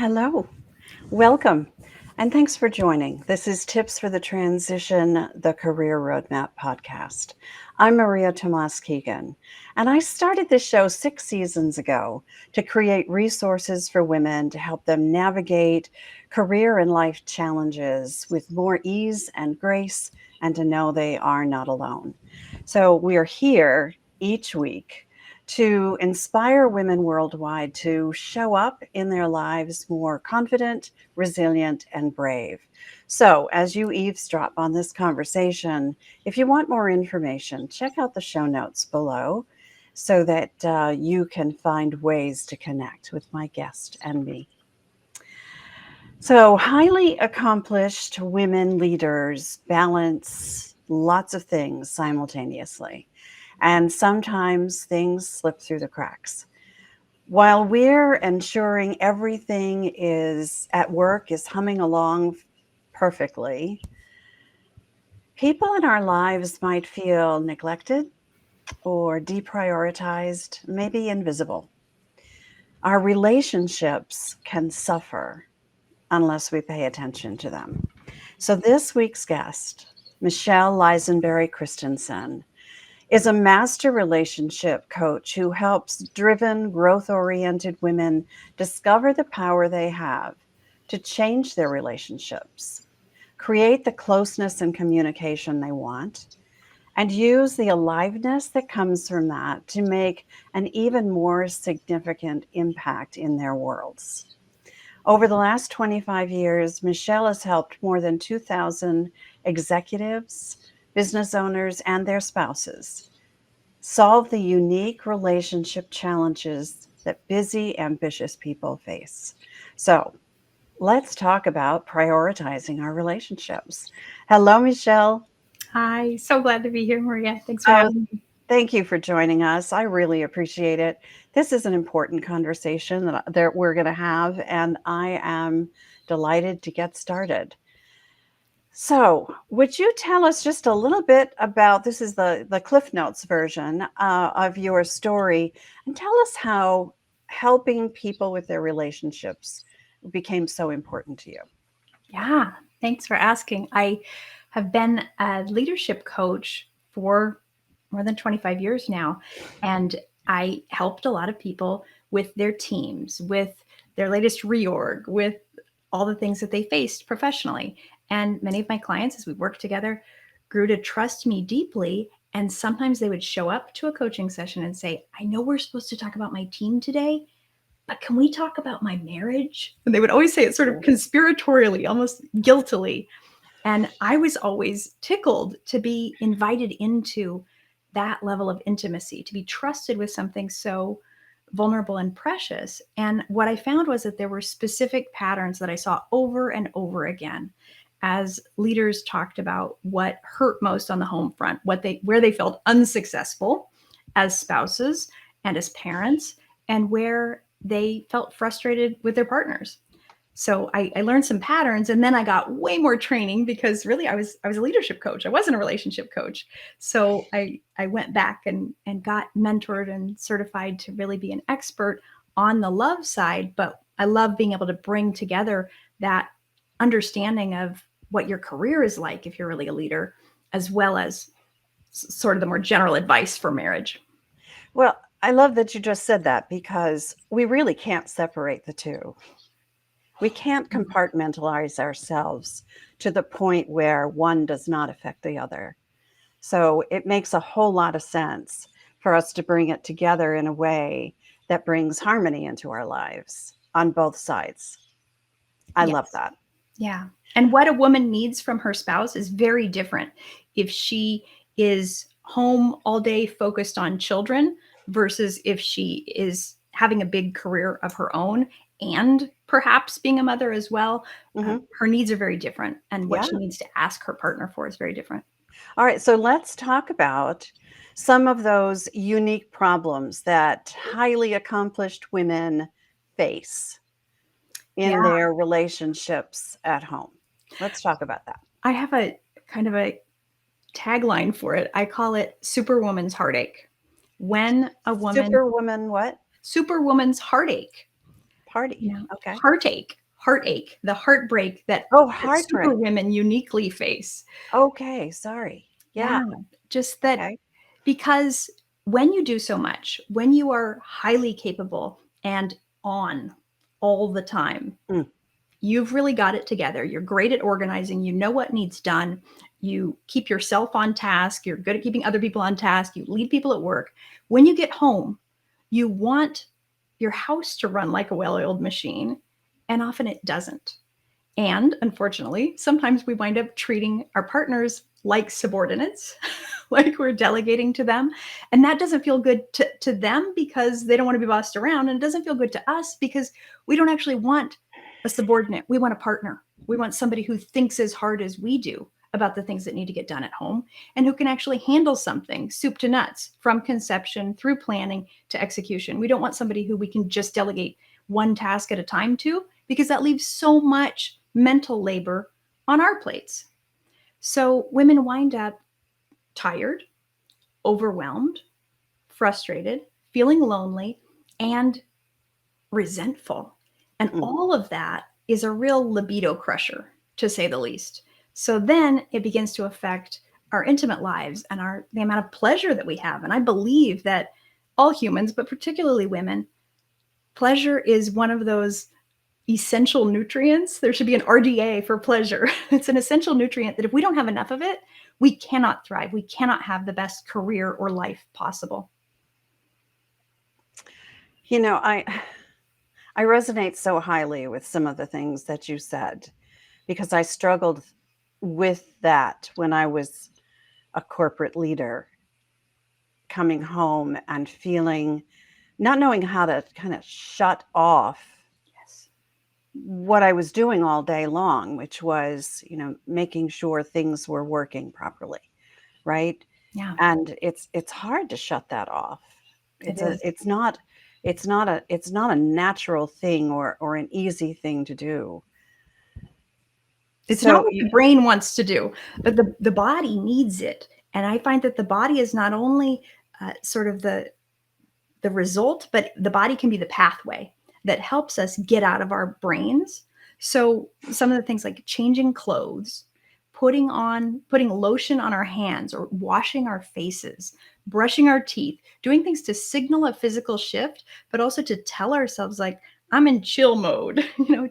Hello, welcome, and thanks for joining. This is Tips for the Transition, the Career Roadmap podcast. I'm Maria Tomás-Keegan, and I started this show 6 seasons ago to create resources for women to help them navigate career and life challenges with more ease and grace, and to know they are not alone. So we are here each week to inspire women worldwide to show up in their lives more confident, resilient, and brave. So, as you eavesdrop on this conversation, if you want more information, check out the show notes below so that you can find ways to connect with my guest and me. So, highly accomplished women leaders balance lots of things simultaneously, and sometimes things slip through the cracks. While we're ensuring everything is at work is humming along perfectly, people in our lives might feel neglected or deprioritized, maybe invisible. Our relationships can suffer unless we pay attention to them. So, this week's guest, Michele Lisenbury Christensen, is a master relationship coach who helps driven, growth oriented women discover the power they have to change their relationships, create the closeness and communication they want, and use the aliveness that comes from that to make an even more significant impact in their worlds. Over the last 25 years, Michele has helped more than 2,000 executives, business owners, and their spouses solve the unique relationship challenges that busy, ambitious people face. So, let's talk about prioritizing our relationships. Hello, Michele. Hi, so glad to be here, Maria. Thanks for Oh, having me. thank you for joining us. I really appreciate it. This is an important conversation that we're going to have, and I am delighted to get started. So, would you tell us just a little bit about this is the Cliff Notes version of your story, and tell us how helping people with their relationships became so important to you? Yeah, thanks for asking. I have been a leadership coach for more than 25 years now, and I helped a lot of people with their teams, with their latest reorg, with all the things that they faced professionally. And many of my clients, as we worked together, grew to trust me deeply. And sometimes they would show up to a coaching session and say, I know we're supposed to talk about my team today, but can we talk about my marriage? And they would always say it sort of conspiratorially, almost guiltily. And I was always tickled to be invited into that level of intimacy, to be trusted with something so vulnerable and precious. And what I found was that there were specific patterns that I saw over and over again as leaders talked about what hurt most on the home front, where they felt unsuccessful as spouses and as parents, and where they felt frustrated with their partners. So I learned some patterns, and then I got way more training because really I was a leadership coach. I wasn't a relationship coach. So I went back and got mentored and certified to really be an expert on the love side. But I love being able to bring together that understanding of what your career is like if you're really a leader, as well as sort of the more general advice for marriage. Well, I love that you just said that because we really can't separate the two. We can't compartmentalize ourselves to the point where one does not affect the other. So it makes a whole lot of sense for us to bring it together in a way that brings harmony into our lives on both sides. I love Yes. that. Yeah. And what a woman needs from her spouse is very different if she is home all day focused on children versus if she is having a big career of her own and perhaps being a mother as well. Hmm. Her needs are very different, and what Yeah. she needs to ask her partner for is very different. All right. So let's talk about some of those unique problems that highly accomplished women face Yeah. in their relationships at home. Let's talk about that. I have a kind of a tagline for it. I call it Superwoman's Heartache. When a woman, Superwoman, what? Superwoman's Heartache. party. you know, Okay. heartache, the heartbreak Oh, that super heartbreak. women uniquely face. Okay, sorry. Yeah. Yeah, just that Okay. because when you do so much, when you are highly capable and on all the time, Mm, you've really got it together. You're great at organizing, you know what needs done, you keep yourself on task, you're good at keeping other people on task, you lead people at work. When you get home, you want your house to run like a well-oiled machine, and often it doesn't. And unfortunately, sometimes we wind up treating our partners like subordinates, like we're delegating to them. And that doesn't feel good to them because they don't want to be bossed around. And it doesn't feel good to us because we don't actually want a subordinate. We want a partner. We want somebody who thinks as hard as we do about the things that need to get done at home and who can actually handle something soup to nuts from conception through planning to execution. We don't want somebody who we can just delegate one task at a time to because that leaves so much mental labor on our plates. So women wind up tired, overwhelmed, frustrated, feeling lonely, and resentful. And mm. all of that is a real libido crusher, to say the least. So then it begins to affect our intimate lives and the amount of pleasure that we have. And I believe that all humans, but particularly women, pleasure is one of those essential nutrients. There should be an RDA for pleasure. It's an essential nutrient that if we don't have enough of it, we cannot thrive. We cannot have the best career or life possible. You know, I resonate so highly with some of the things that you said because I struggled with that when I was a corporate leader, coming home and feeling not knowing how to kind of shut off Yes. what I was doing all day long, which was, making sure things were working properly, right? Yeah, And it's hard to shut that off. it It's a is. it's not a natural thing or an easy thing to do. It's not So what the brain wants to do, but the body needs it. And I find that the body is not only sort of the result, but the body can be the pathway that helps us get out of our brains. So some of the things like changing clothes, putting lotion on our hands or washing our faces, brushing our teeth, doing things to signal a physical shift, but also to tell ourselves like I'm in chill mode,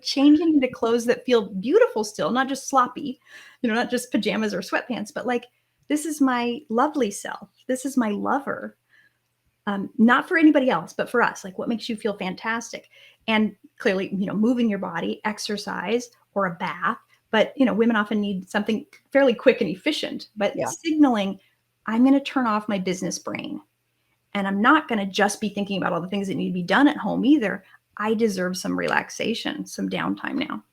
changing into clothes that feel beautiful still, not just sloppy, not just pajamas or sweatpants, but like this is my lovely self. This is my lover, not for anybody else, but for us, like what makes you feel fantastic. And clearly, moving your body, exercise, or a bath. But, women often need something fairly quick and efficient, but yeah, signaling, I'm going to turn off my business brain. And I'm not going to just be thinking about all the things that need to be done at home either. I deserve some relaxation, some downtime now.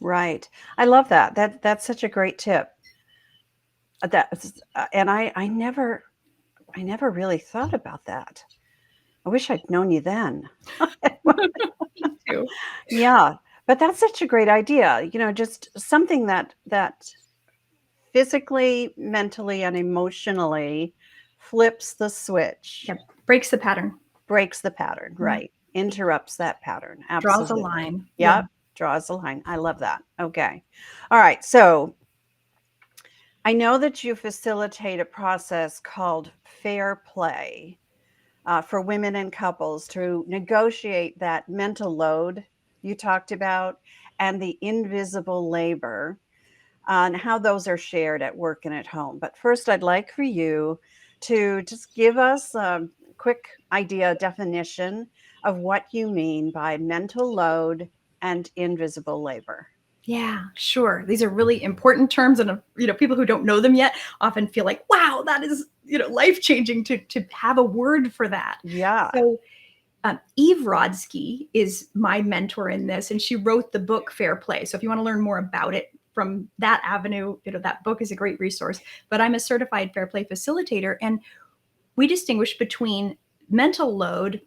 right. I love that. That's such a great tip. And I never really thought about that. I wish I'd known you then. Me too. Yeah, but that's such a great idea. Just something that physically, mentally, and emotionally flips the switch, Yep. Breaks the pattern. breaks the pattern, Yeah. right? Interrupts that pattern. Draws a Absolutely. line. Yeah. Yep. Draws a line. I love that. Okay. All right. So I know that you facilitate a process called fair play for women and couples to negotiate that mental load you talked about and the invisible labor and how those are shared at work and at home. But first, I'd like for you to just give us a quick idea, definition of what you mean by mental load and invisible labor. Yeah, sure. These are really important terms, and people who don't know them yet often feel like, "Wow, that is life changing to have a word for that." Yeah. So, Eve Rodsky is my mentor in this, and she wrote the book Fair Play. So, if you want to learn more about it from that avenue, that book is a great resource. But I'm a certified Fair Play facilitator, and we distinguish between mental load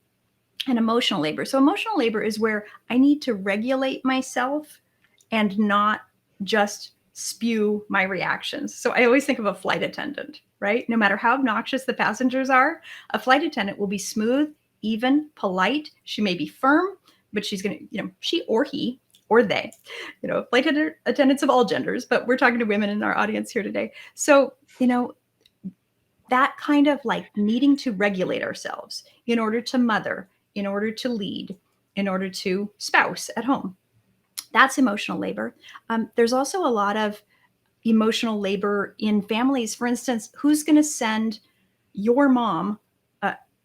and emotional labor. So emotional labor is where I need to regulate myself and not just spew my reactions. So I always think of a flight attendant, right? No matter how obnoxious the passengers are, a flight attendant will be smooth, even, polite. She may be firm, but she's going to, she or he or they, flight attendants of all genders, but we're talking to women in our audience here today. So, that kind of like needing to regulate ourselves in order to mother, in order to lead, in order to spouse at home. That's emotional labor. There's also a lot of emotional labor in families. For instance, who's going to send your mom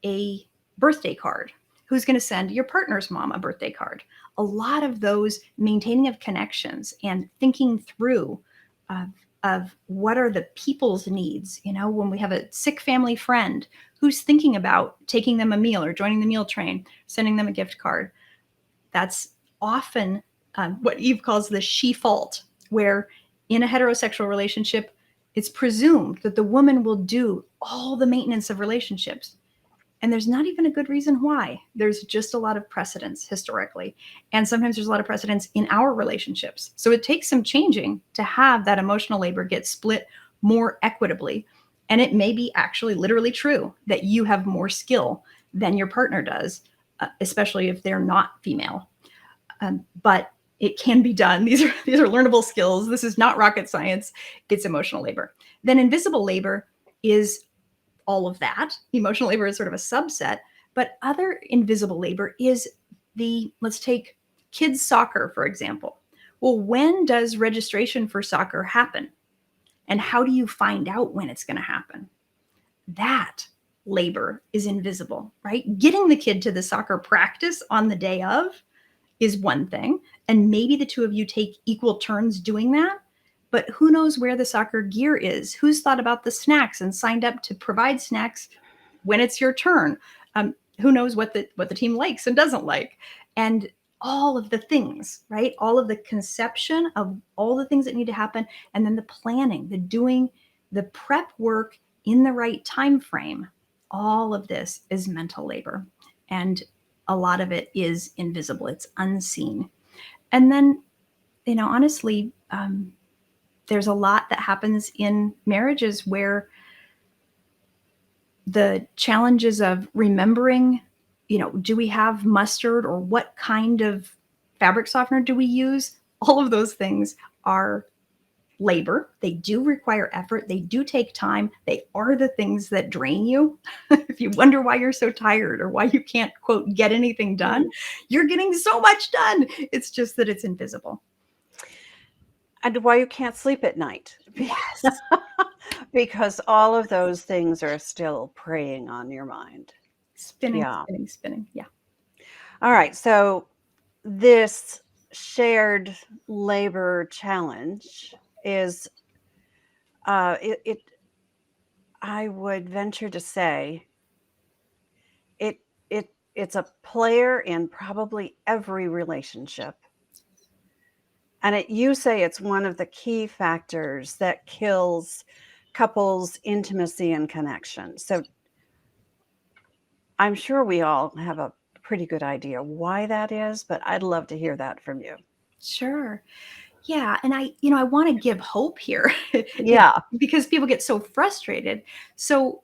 a birthday card? Who's going to send your partner's mom a birthday card? A lot of those maintaining of connections and thinking through of what are the people's needs. When we have a sick family friend, who's thinking about taking them a meal or joining the meal train, sending them a gift card. That's often what Eve calls the she fault, where in a heterosexual relationship, it's presumed that the woman will do all the maintenance of relationships. And there's not even a good reason why. There's just a lot of precedence historically. And sometimes there's a lot of precedence in our relationships. So it takes some changing to have that emotional labor get split more equitably. And it may be actually literally true that you have more skill than your partner does, especially if they're not female. But it can be done. These are learnable skills. This is not rocket science. It's emotional labor. Then invisible labor is all of that. Emotional labor is sort of a subset, but other invisible labor is let's take kids soccer, for example. Well, when does registration for soccer happen? And how do you find out when it's going to happen? That labor is invisible, right? Getting the kid to the soccer practice on the day of is one thing. And maybe the two of you take equal turns doing that. But who knows where the soccer gear is? Who's thought about the snacks and signed up to provide snacks when it's your turn? Who knows what the team likes and doesn't like? And all of the things, right? All of the conception of all the things that need to happen, and then the planning, the doing, the prep work in the right time frame. All of this is mental labor, and a lot of it is invisible. It's unseen. And then, honestly, there's a lot that happens in marriages where the challenges of remembering, do we have mustard, or what kind of fabric softener do we use? All of those things are labor. They do require effort. They do take time. They are the things that drain you. If you wonder why you're so tired or why you can't, quote, get anything done, you're getting so much done. It's just that it's invisible. And why you can't sleep at night. Yes. Because all of those things are still preying on your mind. Spinning. Yeah. All right. So this shared labor challenge is, I would venture to say, it's a player in probably every relationship. And you say it's one of the key factors that kills couples' intimacy and connection. So I'm sure we all have a pretty good idea why that is, but I'd love to hear that from you. Sure. Yeah. And I want to give hope here. Yeah. Because people get so frustrated. So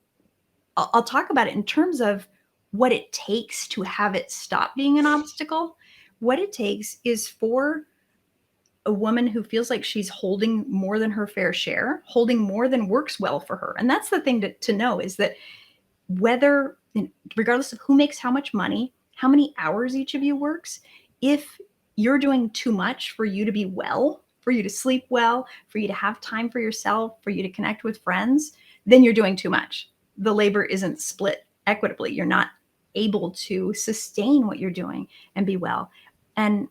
I'll talk about it in terms of what it takes to have it stop being an obstacle. What it takes is for a woman who feels like she's holding more than her fair share, holding more than works well for her. And that's the thing to know, is that regardless of who makes how much money, how many hours each of you works, if you're doing too much for you to be well, for you to sleep well, for you to have time for yourself, for you to connect with friends, then you're doing too much. The labor isn't split equitably. You're not able to sustain what you're doing and be well. And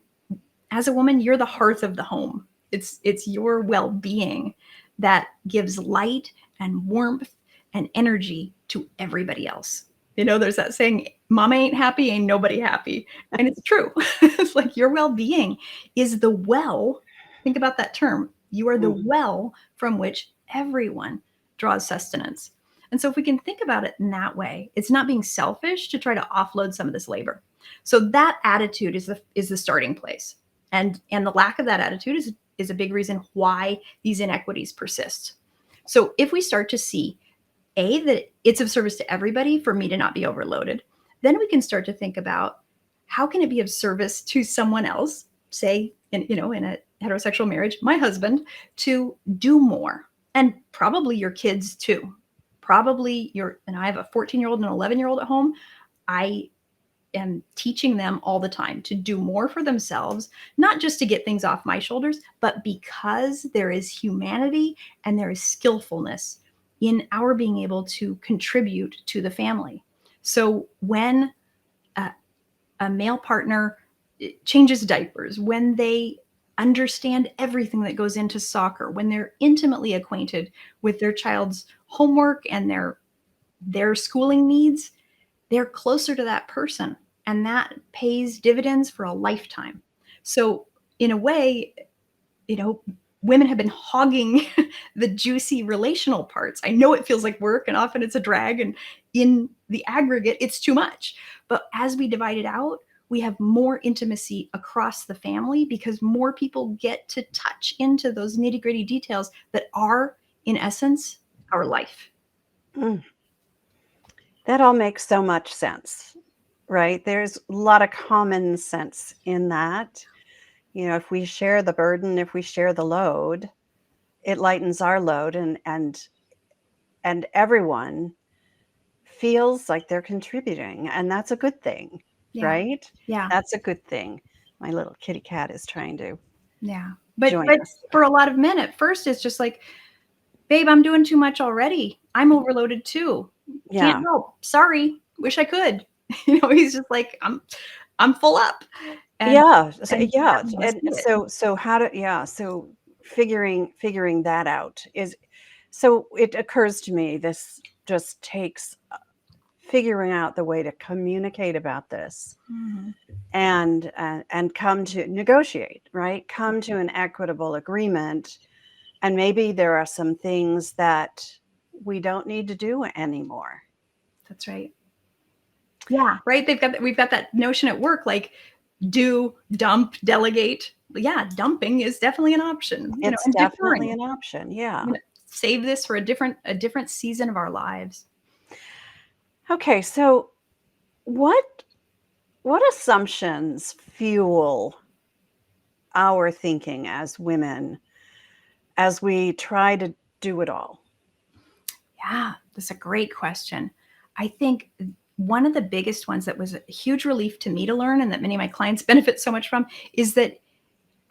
as a woman, you're the hearth of the home. It's your well-being that gives light and warmth and energy to everybody else. There's that saying, mama ain't happy, ain't nobody happy. And it's true. It's like your well-being is the well. Think about that term. You are the well from which everyone draws sustenance. And so if we can think about it in that way, it's not being selfish to try to offload some of this labor. So that attitude is the starting place. And the lack of that attitude is a big reason why these inequities persist. So if we start to see, that it's of service to everybody for me to not be overloaded, then we can start to think about, how can it be of service to someone else, say in a heterosexual marriage, my husband, to do more, and probably your kids too. Probably and I have a 14-year-old and an 11-year-old at home. I am teaching them all the time to do more for themselves, not just to get things off my shoulders, but because there is humanity and there is skillfulness in our being able to contribute to the family. So when a male partner changes diapers, when they understand everything that goes into soccer, when they're intimately acquainted with their child's homework and their schooling needs, they're closer to that person, and that pays dividends for a lifetime. So in a way, you know, women have been hogging the juicy relational parts. I know it feels like work and often it's a drag, and in the aggregate, it's too much. But as we divide it out, we have more intimacy across the family because more people get to touch into those nitty gritty details that are, in essence, our life. Mm. That all makes so much sense, right? There's a lot of common sense in that. If we share the burden, if we share the load, it lightens our load, and everyone feels like they're contributing, and that's a good thing, Yeah. right? Yeah. That's a good thing. My little kitty cat is trying to Yeah. But join us. for a lot of men at first it's just like, babe, I'm doing too much already. I'm overloaded too. Can't Yeah. help. Sorry. Wish I could. He's just like, I'm full up. And Yeah. that must And be it. so how to yeah, so figuring that out is so it occurs to me this just takes figuring out the way to communicate about this Mhm. and come to negotiate, right? Come to an equitable agreement. And maybe there are some things that we don't need to do anymore. That's right. Yeah, right. We've got that notion at work, like do, dump, delegate. Yeah, dumping is definitely an option, It's and definitely deferring. an option. Yeah. Save this for a different season of our lives. Okay, so what what assumptions fuel our thinking as women as we try to do it all? Yeah, that's a great question. I think one of the biggest ones that was a huge relief to me to learn, and that many of my clients benefit so much from, is that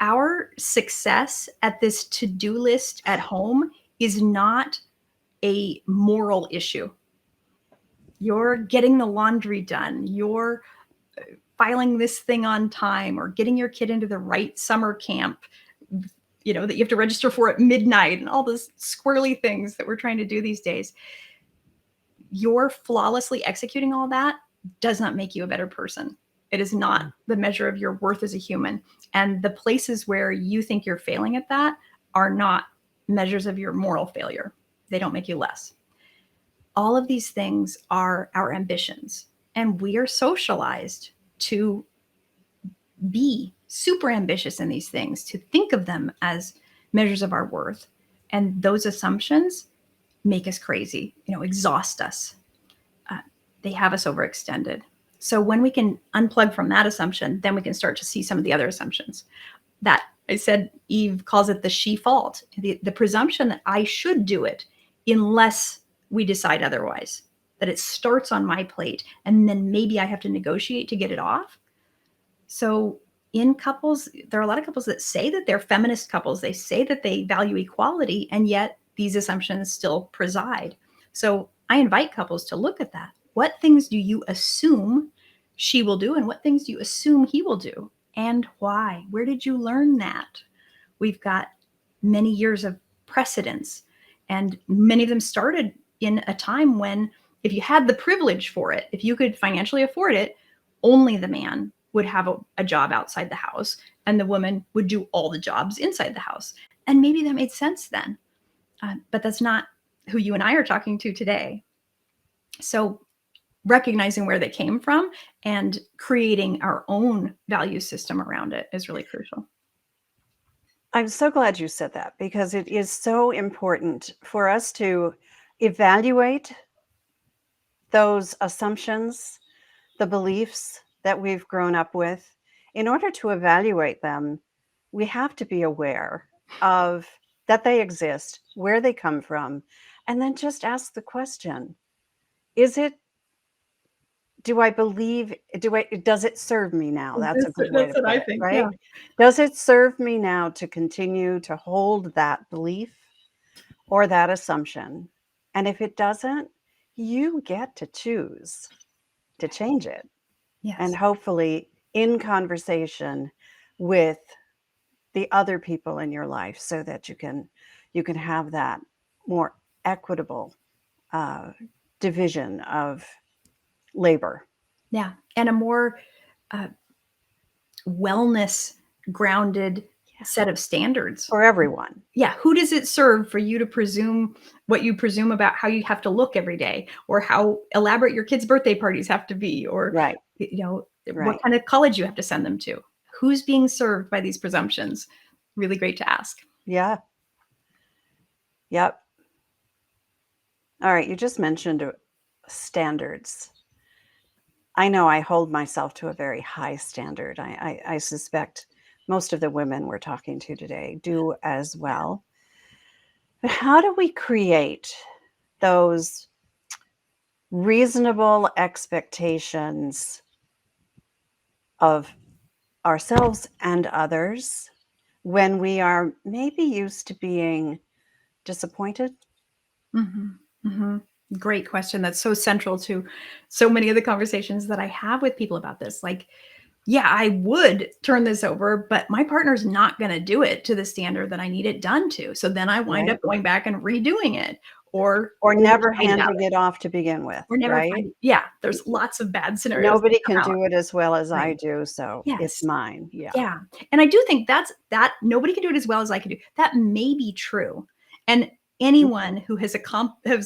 our success at this to-do list at home is not a moral issue. You're getting the laundry done, you're filing this thing on time, or getting your kid into the right summer camp, that you have to register for at midnight, and all those squirrely things that we're trying to do these days. You're flawlessly executing all that does not make you a better person. It is not the measure of your worth as a human. And the places where you think you're failing at that are not measures of your moral failure. They don't make you less. All of these things are our ambitions, and we are socialized to be super ambitious in these things, to think of them as measures of our worth. And those assumptions make us crazy, exhaust us. They have us overextended. So when we can unplug from that assumption, then we can start to see some of the other assumptions. That I said, Eve calls it the she fault, the presumption that I should do it unless we decide otherwise, that it starts on my plate and then maybe I have to negotiate to get it off. So in couples, there are a lot of couples that say that they're feminist couples. They say that they value equality, and yet these assumptions still preside. So I invite couples to look at that. What things do you assume she will do, and what things do you assume he will do, and why? Where did you learn that? We've got many years of precedence, and many of them started in a time when, if you had the privilege for it, if you could financially afford it, only the man would have a job outside the house, and the woman would do all the jobs inside the house. And maybe that made sense then, but that's not who you and I are talking to today. So recognizing where they came from and creating our own value system around it is really crucial. I'm so glad you said that because it is so important for us to evaluate those assumptions, the beliefs, that we've grown up with, in order to evaluate them, we have to be aware of that they exist, where they come from, and then just ask the question, is it, do I believe, does it serve me now? That's a good way That's to what put I it, think. Yeah. right? Does it serve me now to continue to hold that belief or that assumption? And if it doesn't, you get to choose to change it. And Yes. hopefully in conversation with the other people in your life, so that you can have that more equitable uh, division of labor. Yeah. And a more uh, wellness grounded Yeah. set of standards. For everyone. Yeah, who does it serve for you to presume what you presume about how you have to look every day, or how elaborate your kids' birthday parties have to be, or Right. what Right. kind of college you have to send them to? Who's being served by these presumptions? Really great to ask. Yeah. Yep. All right. You just mentioned standards. I know I hold myself to a very high standard. I suspect most of the women we're talking to today do as well. But how do we create those reasonable expectations of ourselves and others when we are maybe used to being disappointed? Mm-hmm. Mm-hmm. Great question. That's so central to so many of the conversations that I have with people about this. Like, yeah, I would turn this over, but my partner's not going to do it to the standard that I need it done to. So then I wind up Right. going back and redoing it, Or we never fight about handing it. it off to begin with, We're never right? finding, yeah, there's lots of bad scenarios that Nobody come can out. do it as well as I Right. do, so it's Yes. mine. Yeah. Yeah. And I do think that nobody can do it as well as I can do. That may be true. And anyone who has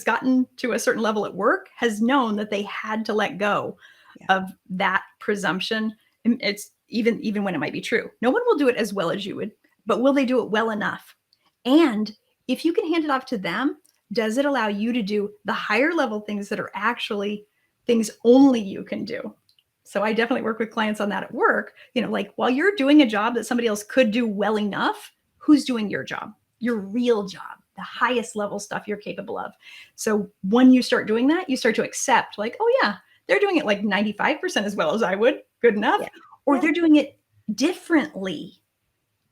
gotten to a certain level at work has known that they had to let go Yeah. of that presumption. And it's even when it might be true. No one will do it as well as you would, but will they do it well enough? And if you can hand it off to them, does it allow you to do the higher level things that are actually things only you can do? So I definitely work with clients on that at work. Like, while you're doing a job that somebody else could do well enough, who's doing your job? Your real job, the highest level stuff you're capable of. So when you start doing that, you start to accept, like, oh yeah, they're doing it like 95% as well as I would. Good enough. Yeah. Or Yeah. they're doing it differently,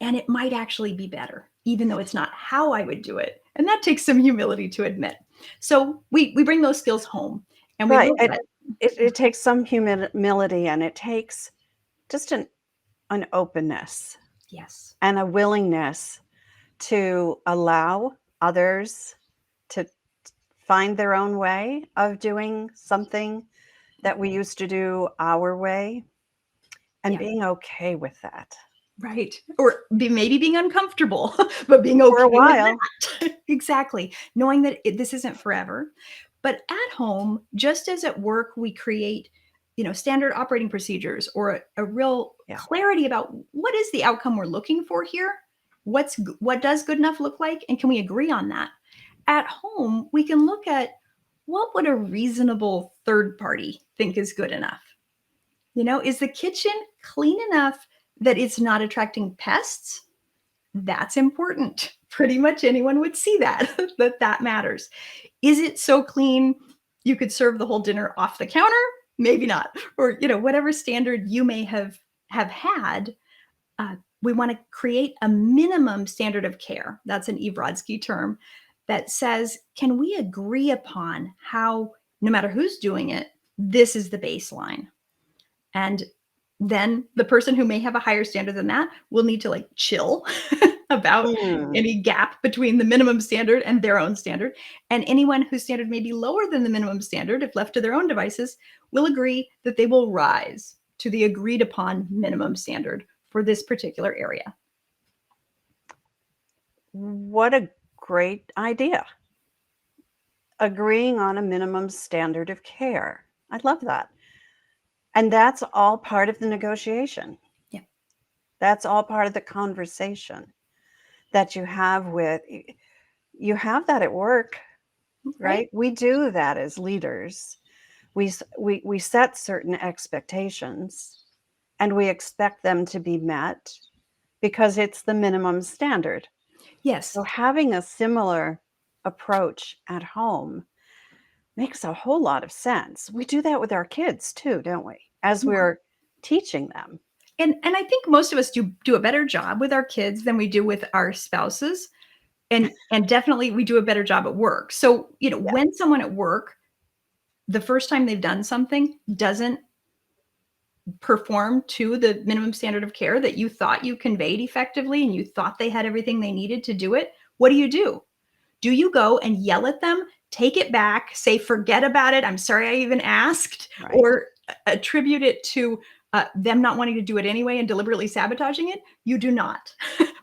and it might actually be better, even though it's not how I would do it. And that takes some humility to admit. So we bring those skills home, and we Right. look at, It takes some humility, and it takes just an openness yes, and a willingness to allow others to find their own way of doing something that we used to do our way, and yeah, being okay with that right. Or maybe being uncomfortable, but being for a okay with while. that. Exactly. Knowing that this isn't forever. But at home, just as at work, we create, standard operating procedures, or a real Yeah. clarity about what is the outcome we're looking for here. What does good enough look like? And can we agree on that? At home, we can look at, what would a reasonable third party think is good enough? Is the kitchen clean enough that it's not attracting pests? That's important. Pretty much anyone would see that, that matters. Is it so clean you could serve the whole dinner off the counter? Maybe not. Or, whatever standard you may have had, we want to create a minimum standard of care. That's an Eve Rodsky term that says, can we agree upon how, no matter who's doing it, this is the baseline? And then the person who may have a higher standard than that will need to, like, chill about Mm. any gap between the minimum standard and their own standard. And anyone whose standard may be lower than the minimum standard, if left to their own devices, will agree that they will rise to the agreed upon minimum standard for this particular area. What a great idea. Agreeing on a minimum standard of care. I love that. And that's all part of the negotiation. Yeah. That's all part of the conversation that you have you have that at work, Right. right? We do that as leaders. we set certain expectations and we expect them to be met because it's the minimum standard. Yes. So having a similar approach at home makes a whole lot of sense. We do that with our kids too, don't we? As Yeah. we're teaching them. And I think most of us do a better job with our kids than we do with our spouses. And definitely we do a better job at work. So, Yeah. when someone at work, the first time they've done something, doesn't perform to the minimum standard of care that you thought you conveyed effectively and you thought they had everything they needed to do it, what do? Do you go and yell at them, take it back, say, forget about it, I'm sorry I even asked, Right. or attribute it to them not wanting to do it anyway and deliberately sabotaging it? You do not.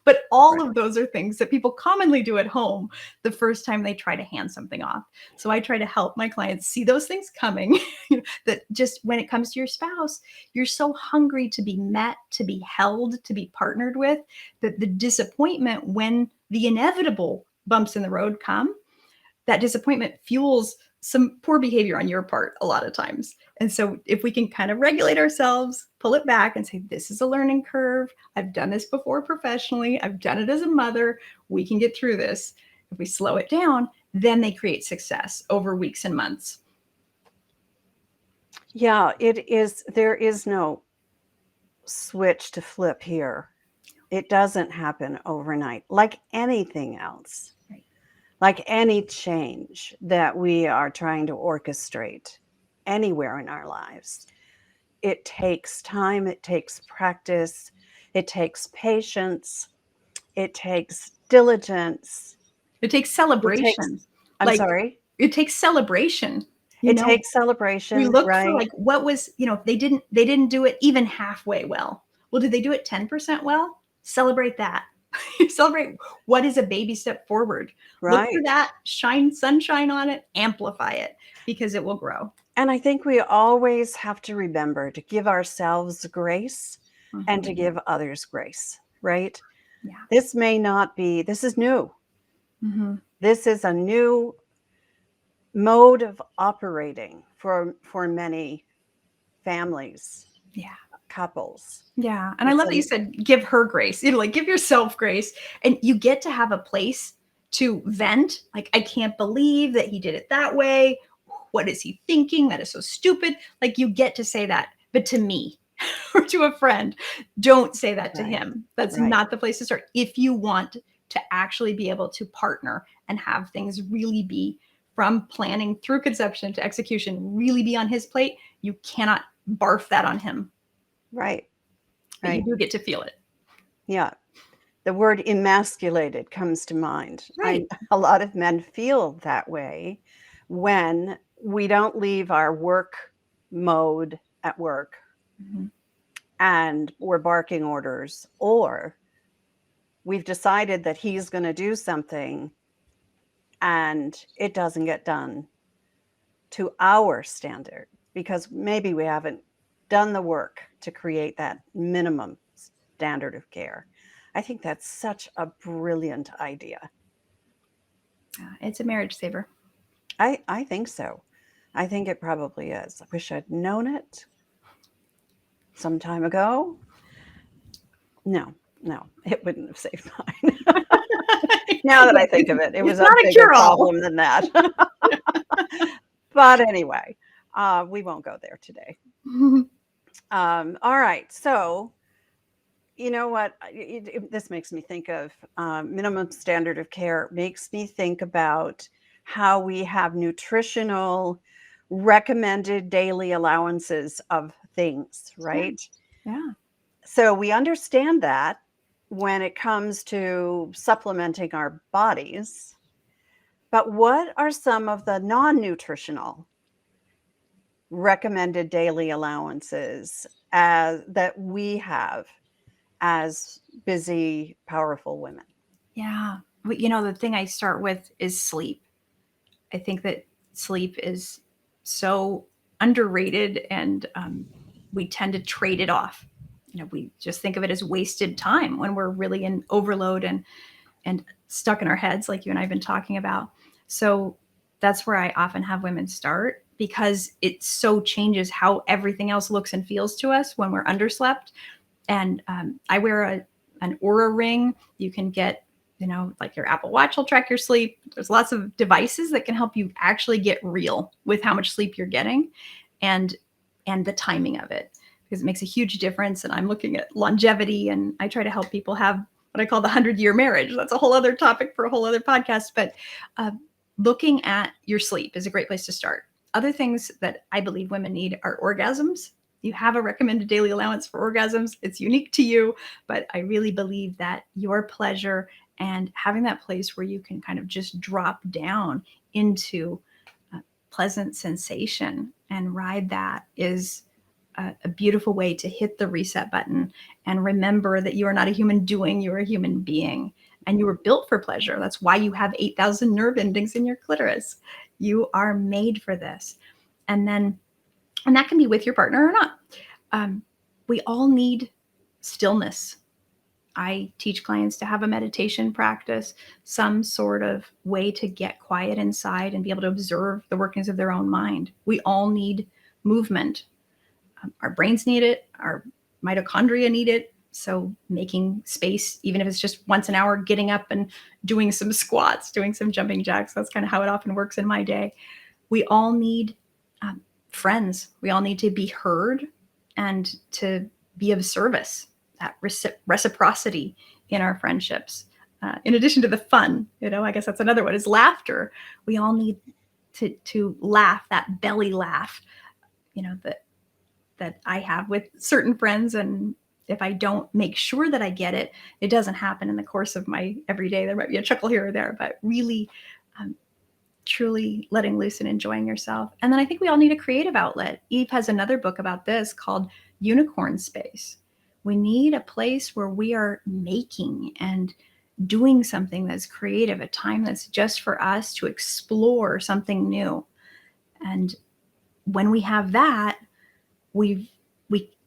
But all Right. of those are things that people commonly do at home the first time they try to hand something off. So I try to help my clients see those things coming. That just when it comes to your spouse, you're so hungry to be met, to be held, to be partnered with, that the disappointment when the inevitable bumps in the road come, that disappointment fuels some poor behavior on your part a lot of times. And so if we can kind of regulate ourselves, pull it back and say, this is a learning curve. I've done this before professionally. I've done it as a mother. We can get through this. If we slow it down, then they create success over weeks and months. Yeah, it is. There is no switch to flip here. It doesn't happen overnight, like anything else. Right. Like any change that we are trying to orchestrate anywhere in our lives. It takes time, it takes practice, it takes patience, it takes diligence. It takes It takes, celebration. I'm Like, sorry? it takes celebration. It takes celebration, We look for, right? like, what was, if they didn't do it even halfway well. Well, did they do it 10% well? Celebrate that. Celebrate what is a baby step forward. Look for Right. that, shine sunshine on it, amplify it, because it will grow. And I think we always have to remember to give ourselves grace and to give others grace, right? Yeah. This may not be, this is new. This is a new mode of operating for many families, Yeah. couples. Yeah. And I love that you said, give her grace, like give yourself grace, and you get to have a place to vent. Like, I can't believe that he did it that way. What is he thinking? That is so stupid. Like, you get to say that, but to me or to a friend, don't say that to him. That's not the place to start. If you want to actually be able to partner and have things really be, from planning through conception to execution, really be on his plate, you cannot barf that on him. Right. But you do get to feel it. Yeah. The word emasculated comes to mind. Right. A lot of men feel that way when we don't leave our work mode at work and we're barking orders, or we've decided that he's going to do something and it doesn't get done to our standard because maybe we haven't done the work to create that minimum standard of care. I think that's such a brilliant idea. It's a marriage saver. I think so. I think it probably is. I wish I'd known it some time ago. No, it wouldn't have saved mine. Now that I think of it, it was a bigger problem than that. But anyway, we won't go there today. All right. So, you know what? This makes me think of minimum standard of care, makes me think about how we have nutritional recommended daily allowances of things, right? Yeah. So we understand that when it comes to supplementing our bodies. But what are some of the non-nutritional recommended daily allowances that we have as busy, powerful women? Yeah. But, the thing I start with is sleep. I think that sleep is so underrated, and we tend to trade it off. We just think of it as wasted time when we're really in overload and stuck in our heads, like you and I have been talking about. So that's where I often have women start, because it so changes how everything else looks and feels to us when we're underslept. And I wear an Aura ring. You can get, like your Apple Watch will track your sleep. There's lots of devices that can help you actually get real with how much sleep you're getting and the timing of it, because it makes a huge difference. And I'm looking at longevity, and I try to help people have what I call the 100-year marriage. That's a whole other topic for a whole other podcast. But looking at your sleep is a great place to start. Other things that I believe women need are orgasms. You have a recommended daily allowance for orgasms. It's unique to you, but I really believe that your pleasure and having that place where you can kind of just drop down into pleasant sensation and ride that is a beautiful way to hit the reset button and remember that you are not a human doing, you're a human being, and you were built for pleasure. That's why you have 8,000 nerve endings in your clitoris. You are made for this. And that can be with your partner or not. We all need stillness. I teach clients to have a meditation practice, some sort of way to get quiet inside and be able to observe the workings of their own mind. We all need movement. Our brains need it. Our mitochondria need it. So making space, even if it's just once an hour, getting up and doing some squats, doing some jumping jacks. That's kind of how it often works in my day. We all need friends. We all need to be heard and to be of service. That reciprocity in our friendships. In addition to the fun, I guess that's another one, is laughter. We all need to laugh, that belly laugh, that I have with certain friends. And if I don't make sure that I get it, it doesn't happen in the course of my everyday. There might be a chuckle here or there, but really truly letting loose and enjoying yourself. And then I think we all need a creative outlet. Eve has another book about this called Unicorn Space. We need a place where we are making and doing something that's creative, a time that's just for us to explore something new. And when we have that, we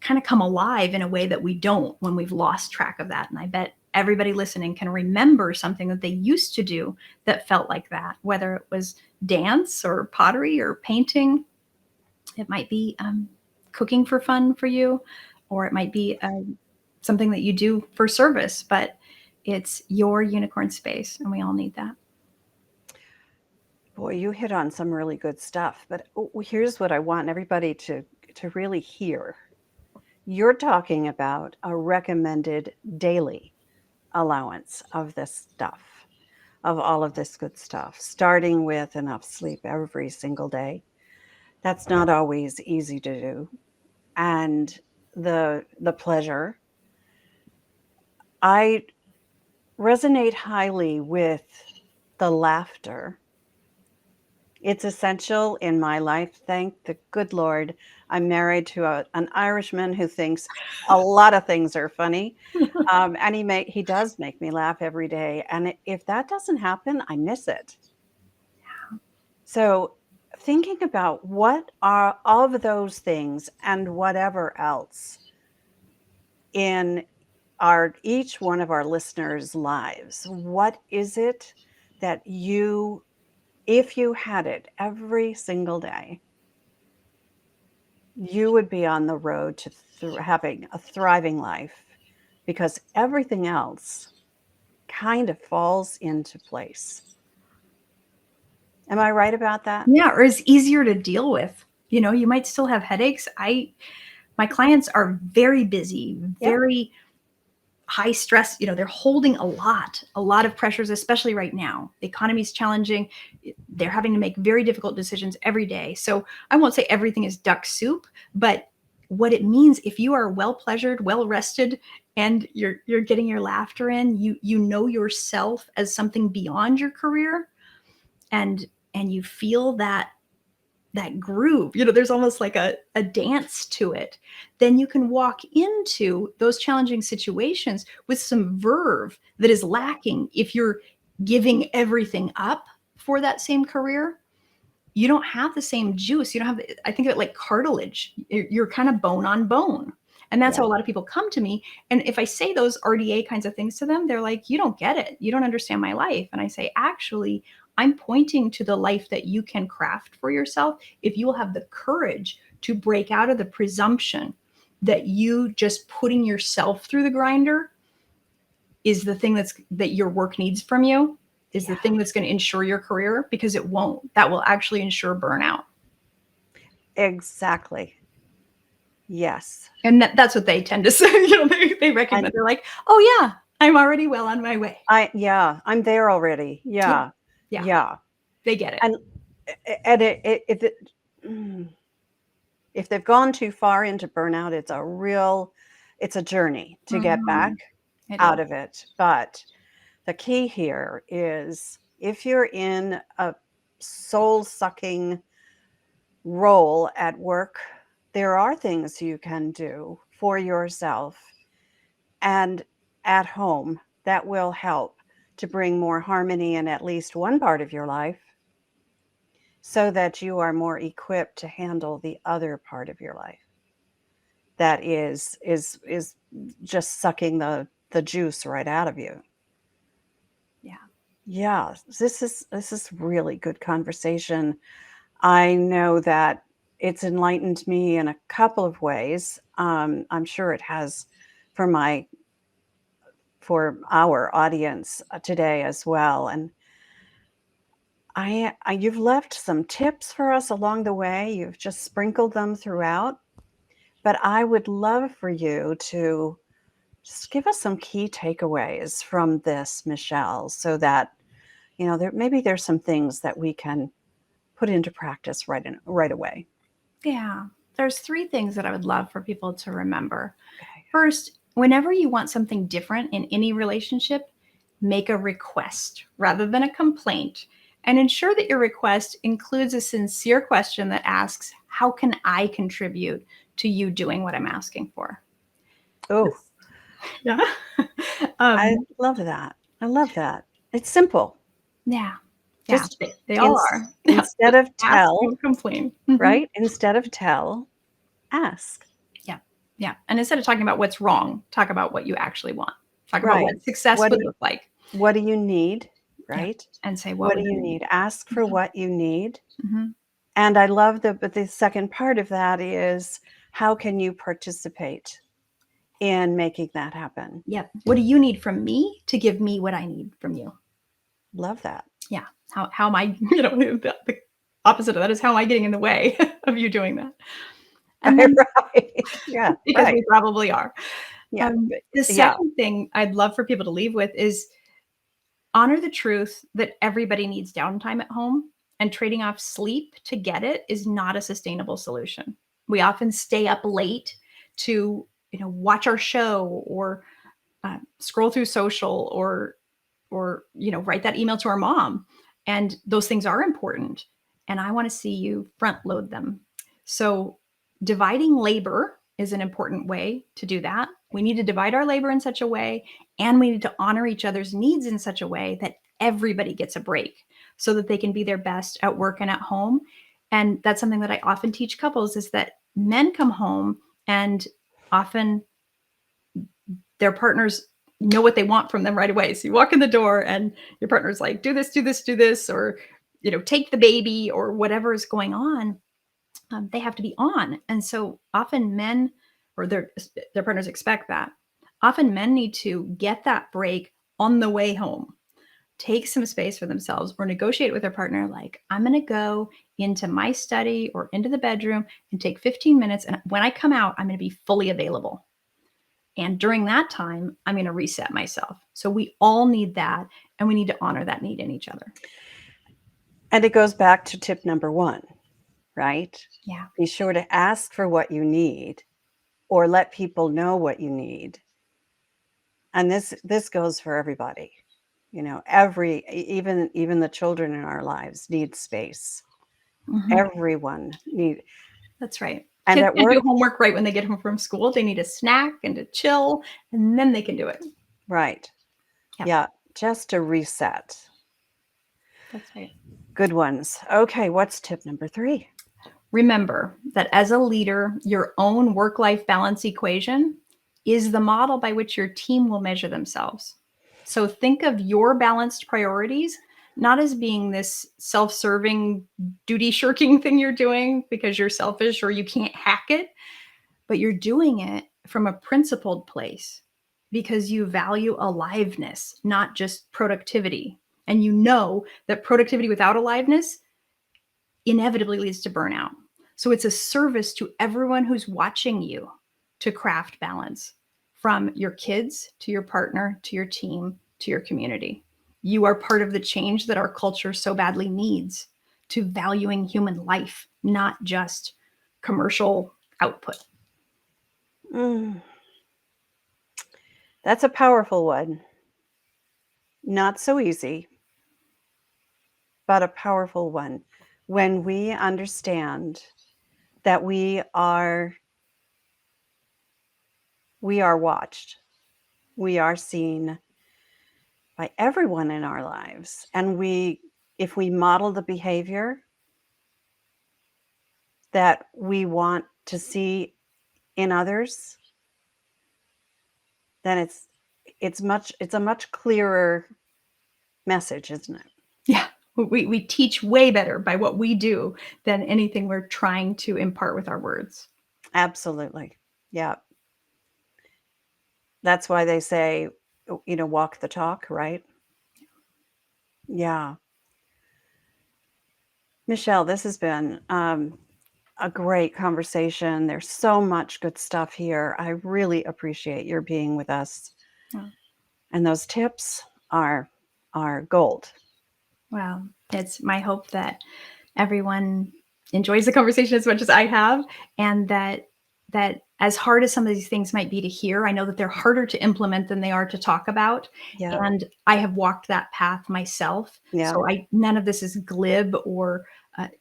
kind of come alive in a way that we don't when we've lost track of that. And I bet everybody listening can remember something that they used to do that felt like that, whether it was dance or pottery or painting. It might be cooking for fun for you, or it might be something that you do for service, but it's your unicorn space, and we all need that. Boy, you hit on some really good stuff, but here's what I want everybody to really hear. You're talking about a recommended daily allowance of this stuff, of all of this good stuff, starting with enough sleep every single day. That's not always easy to do. And the pleasure. I resonate highly with the laughter. It's essential in my life. Thank the good Lord. I'm married to an Irishman who thinks a lot of things are funny. And he does make me laugh every day. And if that doesn't happen, I miss it. So thinking about what are of those things and whatever else in each one of our listeners' lives, what is it that if you had it every single day, you would be on the road to having a thriving life, because everything else kind of falls into place. Am I right about that? Yeah, or is easier to deal with. You might still have headaches. My clients are very busy, very high stress. They're holding a lot of pressures, especially right now. The economy is challenging. They're having to make very difficult decisions every day. So I won't say everything is duck soup, but what it means, if you are well pleasured, well rested, and you're getting your laughter in, you know yourself as something beyond your career, and you feel that groove, there's almost like a dance to it, then you can walk into those challenging situations with some verve that is lacking if you're giving everything up for that same career. You don't have the same juice. You don't have, I think of it like cartilage. You're kind of bone on bone. And that's how a lot of people come to me. And if I say those RDA kinds of things to them, they're like, you don't get it. You don't understand my life. And I say, actually, I'm pointing to the life that you can craft for yourself if you will have the courage to break out of the presumption that you just putting yourself through the grinder is the thing that your work needs from you, is the thing that's going to ensure your career, because it won't. That will actually ensure burnout. Exactly. Yes. And that's what they tend to say. They recognize, they're like, oh yeah, I'm already well on my way. I'm there already. Yeah. They get it. And if they've gone too far into burnout, it's a journey to get back out of it. But the key here is, if you're in a soul-sucking role at work, there are things you can do for yourself and at home that will help to bring more harmony in at least one part of your life, so that you are more equipped to handle the other part of your life that is just sucking the juice right out of you. Yeah, this is really good conversation. I know that it's enlightened me in a couple of ways. I'm sure it has for our audience today as well. And you've left some tips for us along the way. You've just sprinkled them throughout. But I would love for you to just give us some key takeaways from this, Michele, so that, maybe there's some things that we can put into practice right away. Yeah. There's 3 things that I would love for people to remember. Okay. First, whenever you want something different in any relationship, make a request rather than a complaint, and ensure that your request includes a sincere question that asks, how can I contribute to you doing what I'm asking for? Oh, yeah. I love that. I love that. It's simple. Yeah. Just they all are. Instead of tell, don't complain. right? Instead of tell, ask. Yeah. And instead of talking about what's wrong, talk about what you actually want. Talk about Right. what success would look like. What do you need? Right. Yeah. And say, what do you need? Ask for what you need. Mm-hmm. And I love but the second part of that is, how can you participate in making that happen? Yep. What do you need from me to give me what I need from you? Love that. Yeah. How am I, the opposite of that is, how am I getting in the way of you doing that? And then, right. Yeah. because we probably are. Yeah. The second thing I'd love for people to leave with is, honor the truth that everybody needs downtime at home, and trading off sleep to get it is not a sustainable solution. We often stay up late to, watch our show, or scroll through social, or write that email to our mom. And those things are important. And I want to see you front load them. So dividing labor is an important way to do that. We need to divide our labor in such a way, and we need to honor each other's needs in such a way that everybody gets a break, so that they can be their best at work and at home. And that's something that I often teach couples, is that men come home and often their partners know what they want from them right away. So you walk in the door and your partner's like, do this, do this, do this, or, take the baby, or whatever is going on. They have to be on. And so often men, or their partners, expect that. Often men need to get that break on the way home, take some space for themselves, or negotiate with their partner, like, I'm going to go into my study or into the bedroom and take 15 minutes. And when I come out, I'm going to be fully available. And during that time, I'm going to reset myself. So we all need that, and we need to honor that need in each other. And it goes back to tip number 1, right? Yeah. Be sure to ask for what you need, or let people know what you need. And this goes for everybody. Even the children in our lives need space. Mm-hmm. Everyone need. That's right. And kids at can't work, do homework right when they get home from school. They need a snack and to chill, and then they can do it. Right. Yep. Yeah. Just to reset. That's right. Good ones. Okay. What's tip number 3? Remember that as a leader, your own work-life balance equation is the model by which your team will measure themselves. So think of your balanced priorities not as being this self-serving, duty shirking thing you're doing because you're selfish or you can't hack it, but you're doing it from a principled place because you value aliveness, not just productivity. And you know that productivity without aliveness inevitably leads to burnout. So it's a service to everyone who's watching you to craft balance, from your kids to your partner to your team to your community. You are part of the change that our culture so badly needs, to valuing human life, not just commercial output. Mm. That's a powerful one. Not so easy, but a powerful one. When we understand that we are watched, we are seen by everyone in our lives, and if we model the behavior that we want to see in others, then it's a much clearer message, isn't it? Yeah, we teach way better by what we do than anything we're trying to impart with our words. Absolutely. Yeah. That's why they say, walk the talk, right? Yeah. Michele, this has been a great conversation. There's so much good stuff here. I really appreciate your being with us. Oh. And those tips are gold. Wow. It's my hope that everyone enjoys the conversation as much as I have, and that as hard as some of these things might be to hear, I know that they're harder to implement than they are to talk about. Yeah. And I have walked that path myself. Yeah. So none of this is glib or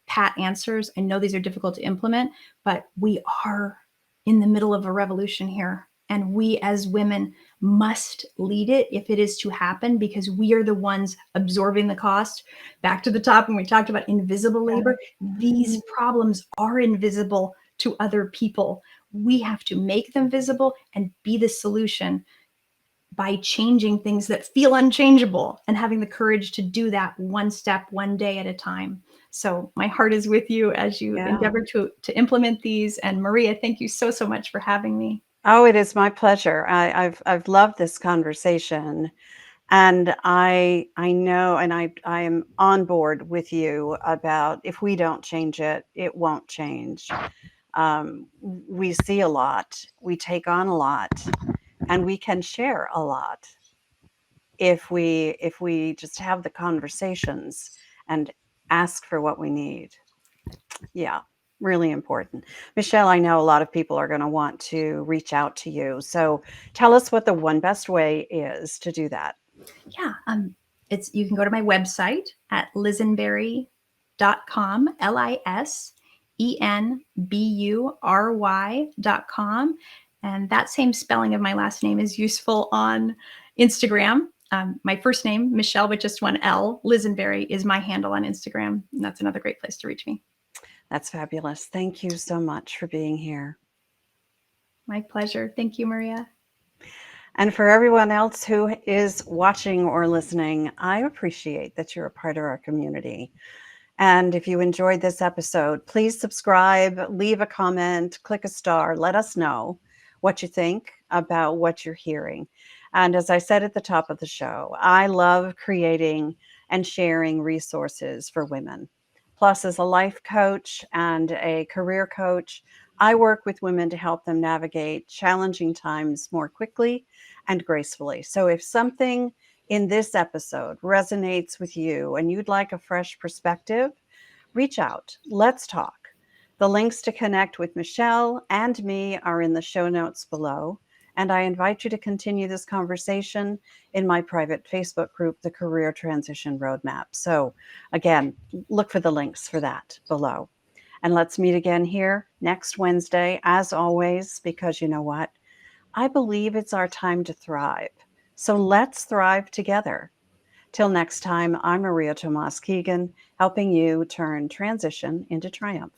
pat answers. I know these are difficult to implement, but we are in the middle of a revolution here. And we as women must lead it if it is to happen, because we are the ones absorbing the cost. Back to the top when we talked about invisible labor, these problems are invisible to other people. We have to make them visible and be the solution by changing things that feel unchangeable and having the courage to do that one step, one day at a time. So my heart is with you as you endeavor to implement these. And Maria, thank you so much for having me. Oh, it is my pleasure. I've loved this conversation, and I know, and I am on board with you about, if we don't change it, it won't change. We see a lot, we take on a lot, and we can share a lot if we just have the conversations and ask for what we need. Yeah, really important. Michele, I know a lot of people are going to want to reach out to you. So tell us what the one best way is to do that. Yeah, you can go to my website at lisenbury.com, lisenbury.com. And that same spelling of my last name is useful on Instagram. My first name, Michele, with just one L, Lisenbury, is my handle on Instagram. And that's another great place to reach me. That's fabulous. Thank you so much for being here. My pleasure. Thank you, Maria. And for everyone else who is watching or listening, I appreciate that you're a part of our community. And if you enjoyed this episode, please subscribe, leave a comment, click a star, let us know what you think about what you're hearing. And as I said at the top of the show, I love creating and sharing resources for women. Plus, as a life coach and a career coach, I work with women to help them navigate challenging times more quickly and gracefully. So if something in this episode resonates with you and you'd like a fresh perspective, reach out. Let's talk. The links to connect with Michele and me are in the show notes below. And I invite you to continue this conversation in my private Facebook group, The Career Transition Roadmap. So again, look for the links for that below. And let's meet again here next Wednesday, as always, because you know what? I believe it's our time to thrive. So let's thrive together. Till next time, I'm Maria Tomás-Keegan, helping you turn transition into triumph.